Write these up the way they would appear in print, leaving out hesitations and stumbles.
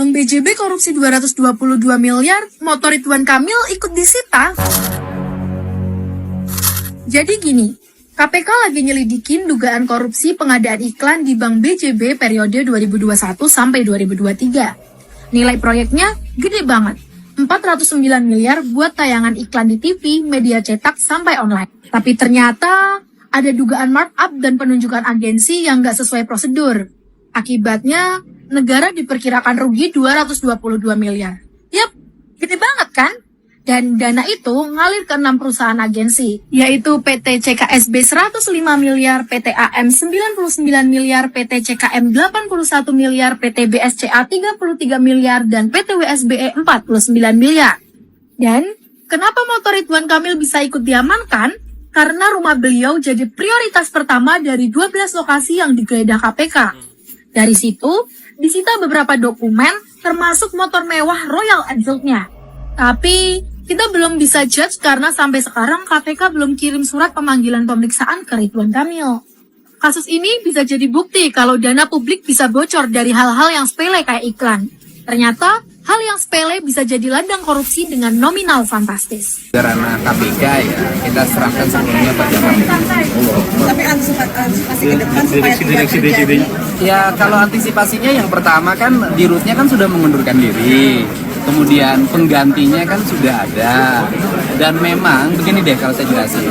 Bank BJB korupsi 222 miliar, motor Ridwan Kamil ikut disita. Jadi gini, KPK lagi nyelidikin dugaan korupsi pengadaan iklan di Bank BJB periode 2021 sampai 2023. Nilai proyeknya gede banget, 409 miliar buat tayangan iklan di TV, media cetak, sampai online. Tapi ternyata ada dugaan markup dan penunjukan agensi yang nggak sesuai prosedur. Akibatnya, negara diperkirakan rugi 222 miliar. Yap, gede banget kan? Dan dana itu ngalir ke 6 perusahaan agensi, yaitu PT CKSB 105 miliar, PT AM 99 miliar, PT CKM 81 miliar, PT BSCA 33 miliar, dan PT WSBE 49 miliar. Dan kenapa motor Ridwan Kamil bisa ikut diamankan? Karena rumah beliau jadi prioritas pertama dari 12 lokasi yang digeledah KPK. Dari situ, disita beberapa dokumen, termasuk motor mewah Royal Enfield-nya. Tapi, kita belum bisa judge karena sampai sekarang KPK belum kirim surat pemanggilan pemeriksaan ke Ridwan Kamil. Kasus ini bisa jadi bukti kalau dana publik bisa bocor dari hal-hal yang sepele kayak iklan. Ternyata, hal yang sepele bisa jadi ladang korupsi dengan nominal fantastis. Karena KPK ya, kita serahkan sepenuhnya pada KPK. Tapi antisipasi ke depan supaya tidak terjadi. Ya kalau antisipasinya yang pertama kan dirutnya kan sudah mengundurkan diri. Kemudian penggantinya kan sudah ada. Dan memang begini deh kalau saya jelasin,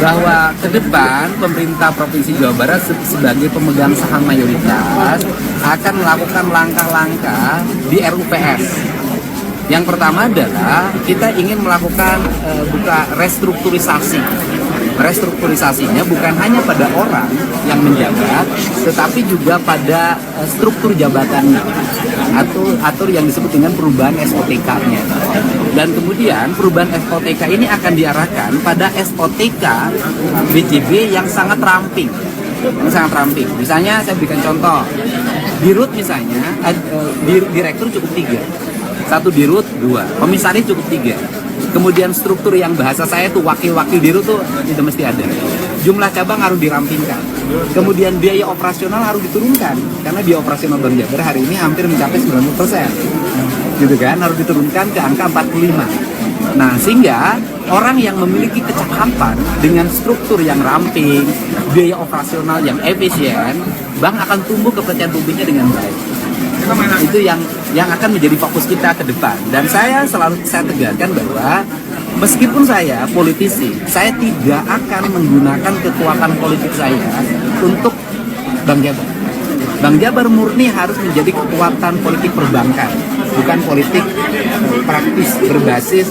bahwa ke depan pemerintah Provinsi Jawa Barat sebagai pemegang saham mayoritas akan melakukan langkah-langkah di RUPS. Yang pertama adalah kita ingin melakukan restrukturisasi. Restrukturisasinya bukan hanya pada orang yang menjabat, tetapi juga pada struktur jabatannya atau yang disebut dengan perubahan SOTK-nya. Dan kemudian perubahan SOTK ini akan diarahkan pada SOTK BJB yang sangat ramping. Misalnya saya berikan contoh, dirut misalnya, direktur cukup 3, 1 dirut 2, komisaris cukup 3. Kemudian struktur yang bahasa saya tuh wakil-wakil dirut tuh tidak mesti ada. Jumlah cabang harus dirampingkan. Kemudian biaya operasional harus diturunkan. Karena biaya operasional Bank Jabar hari ini hampir mencapai 90%. Gitu kan, harus diturunkan ke angka 45. Nah, sehingga orang yang memiliki kecakapan dengan struktur yang ramping, biaya operasional yang efisien, bank akan tumbuh kepercayaan publiknya dengan baik. Itu yang akan menjadi fokus kita ke depan. Dan saya tegaskan bahwa meskipun saya politisi, saya tidak akan menggunakan kekuatan politik saya untuk Bank Jabar. Bank Jabar murni harus menjadi kekuatan politik perbankan, bukan politik praktis berbasis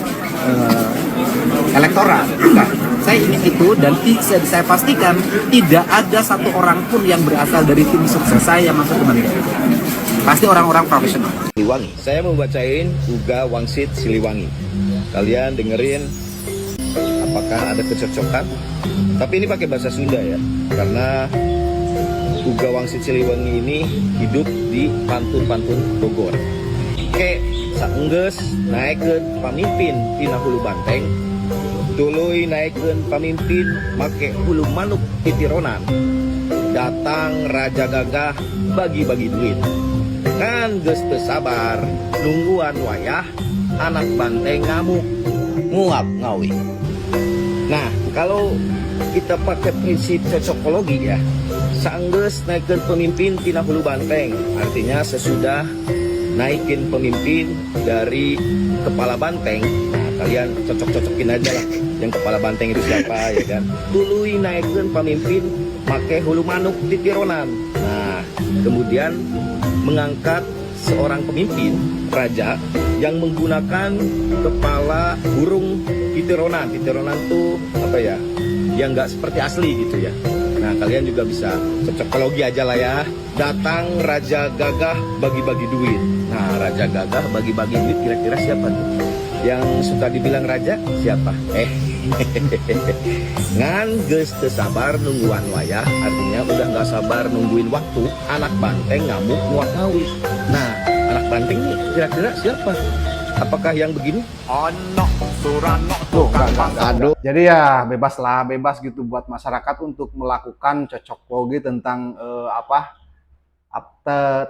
elektoral. Bukan. Saya ingin itu, dan saya pastikan tidak ada satu orang pun yang berasal dari tim sukses saya yang masuk ke Bank Jabar. Pasti orang-orang profesional. Siliwangi. Saya mau bacain Uga Wangsit Siliwangi. Kalian dengerin apakah ada kecocokan? Tapi ini pakai bahasa Sunda ya. Karena Uga Wangsit Siliwangi ini hidup di Pantun-Pantun Bogor. Oke, saenggeus naikeun pamimpin tina hulu banteng. Tuluy naikeun pamimpin make hulu manuk titironan. Datang Raja Gagah bagi-bagi duit. Kan geus teu sabar nungguan wayah anak banteng ngamuk nguap ngawi. Nah, kalau kita pakai prinsip cocokologi ya, saenggeus naikeun pemimpin tina hulu banteng, artinya sesudah naikin pemimpin dari kepala banteng. Nah, kalian cocok-cocokin aja lah yang kepala banteng itu siapa ya kan. Tuluy naikeun pemimpin make hulu manuk titironan. Nah, kemudian mengangkat seorang pemimpin raja yang menggunakan kepala burung titironan. Titironan tuh apa ya? Yang nggak seperti asli gitu ya. Nah, kalian juga bisa cocokologi aja lah ya. Datang Raja Gagah bagi-bagi duit. Nah, Raja Gagah bagi-bagi duit kira-kira siapa tuh? Yang suka dibilang raja siapa? Ngan geus teu sabar nungguan wayah, artinya udah nggak sabar nungguin waktu anak banteng ngamuk nguak ngawi. Nah, anak banteng ini kira-kira siapa? Apakah yang begini? Ono Surano Aduh. Jadi ya bebas gitu buat masyarakat untuk melakukan cocokologi tentang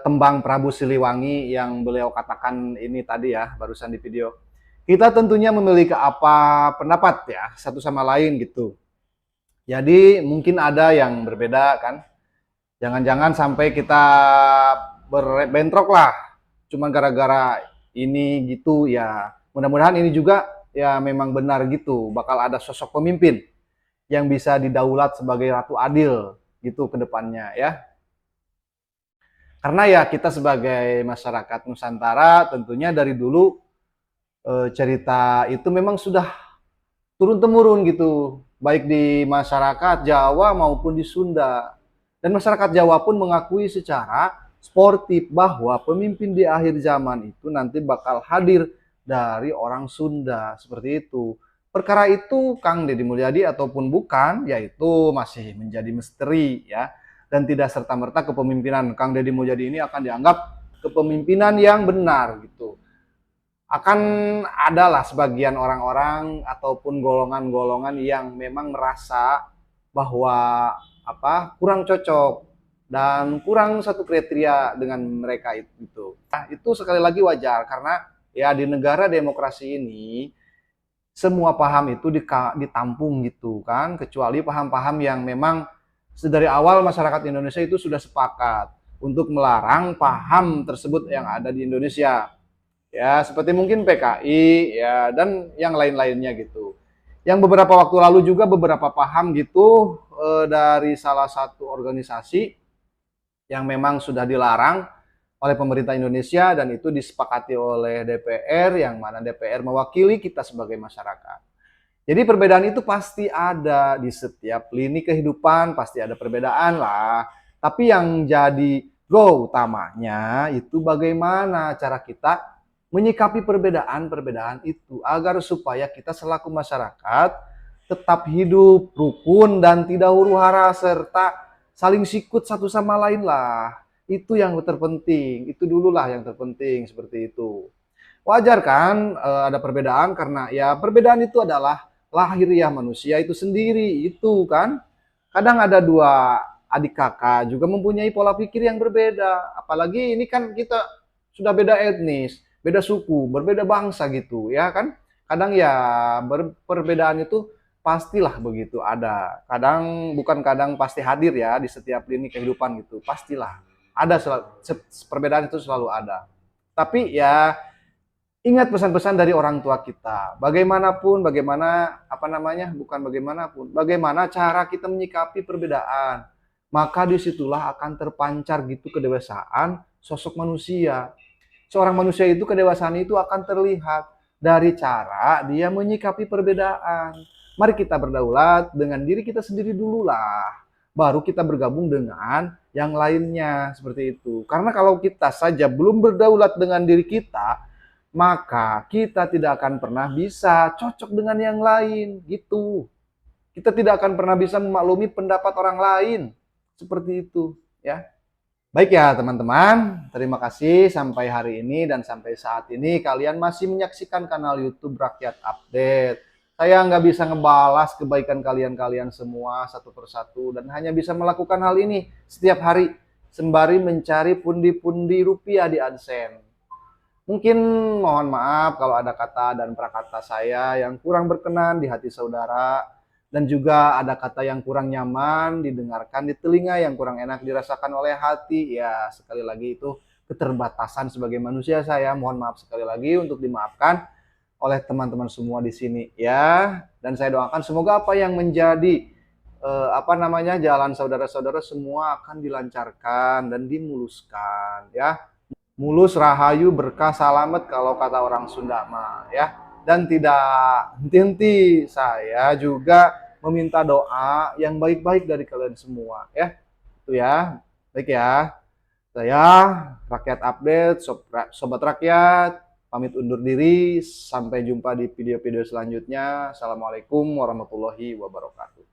tembang Prabu Siliwangi yang beliau katakan ini tadi ya, barusan di video. Kita tentunya memiliki apa pendapat ya, satu sama lain gitu. Jadi mungkin ada yang berbeda kan. Jangan-jangan sampai kita berbentrok lah. Cuma gara-gara ini gitu ya. Mudah-mudahan ini juga ya memang benar gitu. Bakal ada sosok pemimpin yang bisa didaulat sebagai Ratu Adil gitu ke depannya ya. Karena ya kita sebagai masyarakat Nusantara tentunya dari dulu cerita itu memang sudah turun-temurun gitu, baik di masyarakat Jawa maupun di Sunda. Dan masyarakat Jawa pun mengakui secara sportif bahwa pemimpin di akhir zaman itu nanti bakal hadir dari orang Sunda, seperti itu. Perkara itu Kang Deddy Mulyadi ataupun bukan, yaitu masih menjadi misteri ya. Dan tidak serta-merta kepemimpinan Kang Deddy Mulyadi ini akan dianggap kepemimpinan yang benar gitu. Akan adalah sebagian orang-orang ataupun golongan-golongan yang memang merasa bahwa kurang cocok dan kurang satu kriteria dengan mereka itu. Nah, itu sekali lagi wajar karena ya di negara demokrasi ini semua paham itu ditampung gitu kan, kecuali paham-paham yang memang dari awal masyarakat Indonesia itu sudah sepakat untuk melarang paham tersebut yang ada di Indonesia. Ya, seperti mungkin PKI ya dan yang lain-lainnya gitu. Yang beberapa waktu lalu juga beberapa paham gitu dari salah satu organisasi yang memang sudah dilarang oleh pemerintah Indonesia dan itu disepakati oleh DPR yang mana DPR mewakili kita sebagai masyarakat. Jadi perbedaan itu pasti ada di setiap lini kehidupan, pasti ada perbedaan lah. Tapi yang jadi goal utamanya itu bagaimana cara kita menyikapi perbedaan-perbedaan itu agar supaya kita selaku masyarakat tetap hidup rukun dan tidak huru-hara serta saling sikut satu sama lain lah. Itu yang terpenting, itu dululah yang terpenting seperti itu. Wajar kan ada perbedaan karena ya perbedaan itu adalah lahiriah manusia itu sendiri itu kan. Kadang ada dua adik kakak juga mempunyai pola pikir yang berbeda. Apalagi ini kan kita sudah beda etnis, beda suku, berbeda bangsa gitu ya kan. Kadang ya perbedaan itu pastilah begitu ada. Kadang bukan kadang pasti hadir ya di setiap lini kehidupan gitu. Pastilah ada perbedaan itu selalu ada. Tapi ya ingat pesan-pesan dari orang tua kita. Bagaimanapun, bagaimana cara kita menyikapi perbedaan. Maka disitulah akan terpancar gitu kedewasaan sosok manusia. Seorang manusia itu kedewasaan itu akan terlihat dari cara dia menyikapi perbedaan. Mari kita berdaulat dengan diri kita sendiri dulu lah. Baru kita bergabung dengan yang lainnya seperti itu. Karena kalau kita saja belum berdaulat dengan diri kita, maka kita tidak akan pernah bisa cocok dengan yang lain gitu. Kita tidak akan pernah bisa memaklumi pendapat orang lain seperti itu ya. Baik ya teman-teman, terima kasih sampai hari ini dan sampai saat ini kalian masih menyaksikan kanal YouTube Rakyat Update. Saya nggak bisa ngebalas kebaikan kalian semua satu persatu dan hanya bisa melakukan hal ini setiap hari sembari mencari pundi-pundi rupiah di AdSense. Mungkin mohon maaf kalau ada kata dan prakata saya yang kurang berkenan di hati saudara dan juga ada kata yang kurang nyaman didengarkan di telinga, yang kurang enak dirasakan oleh hati. Ya sekali lagi itu keterbatasan sebagai manusia saya. Mohon maaf sekali lagi untuk dimaafkan oleh teman-teman semua di sini ya. Dan saya doakan semoga apa yang menjadi jalan saudara-saudara semua akan dilancarkan dan dimuluskan ya. Mulus rahayu berkah salamet kalau kata orang Sunda mah ya. Dan tidak henti-henti saya juga meminta doa yang baik-baik dari kalian semua ya. Itu ya. Baik ya. Saya Rakyat Update, Sobat Rakyat, pamit undur diri. Sampai jumpa di video-video selanjutnya. Assalamualaikum warahmatullahi wabarakatuh.